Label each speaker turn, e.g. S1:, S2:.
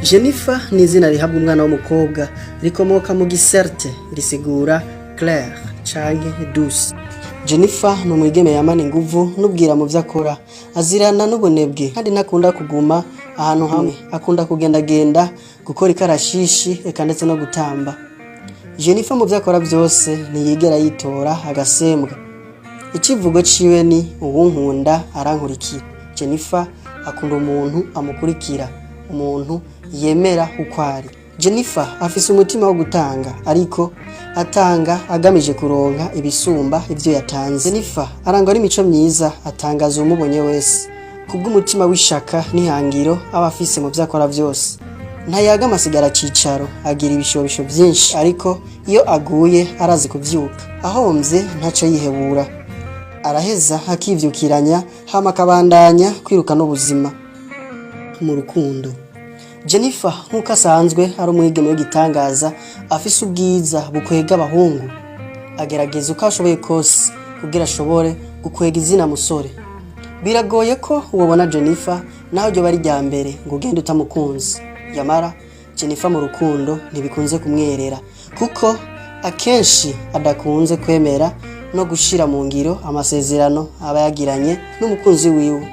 S1: Jennifer ni izina rihabwa umwana w'umukobwa rikomoka mu giserte risigura Claire canke douce. Jennifer ni umwigeme yamana inguvu n'ubwira mu vyo akora, azirana n'ubunebwe kandi ntakunda kuguma ahantu hamwe, akunda kugendagenda, gukora ikarashishi eka ndetse no gutamba. Jennifer mu vyo akora vyose ntiyigera yitora agasembwa. Icivugo ciwe ni uwunkunda arankurikira. Jennifer akunda umuntu amukurikira, umuntu yemera uko ari. Jennifer afise umutima wo gutanga, ariko atanga agamije kuronka ibisumba ivyo yatanze. Jennifer arangwa n'imico myiza, atangaza umubonye wese kubw'umutima w'ishaka n'ihangiro aba afise mu vyo akora vyose. Ntayaga amasigara cicaro, agira ibishobisho vyinshi, ariko iyo aguye arazi kuvyuka. Ahomvye ntaco yihebura, araheza akivyukiranya hama akabandanya kwiruka n'ubuzima. Mu rukundo, Jennifer nkuko asanzwe ari umwigeme w'igitangaza, afise ubwiza bukwega abahungu. Agerageza uko ashoboye kose kugira ashobore gukwega izina musore. Biragoye ko ubona Jennifer naho ryo bari rya mbere ngo ugende utamukunze. Yamara Jennifer mu rukundo ntibikunze kumwerera, kuko akenshi adakunze kwemera no gushira mu ngiro amasezerano aba yagiranye n'umukunzi wiwe.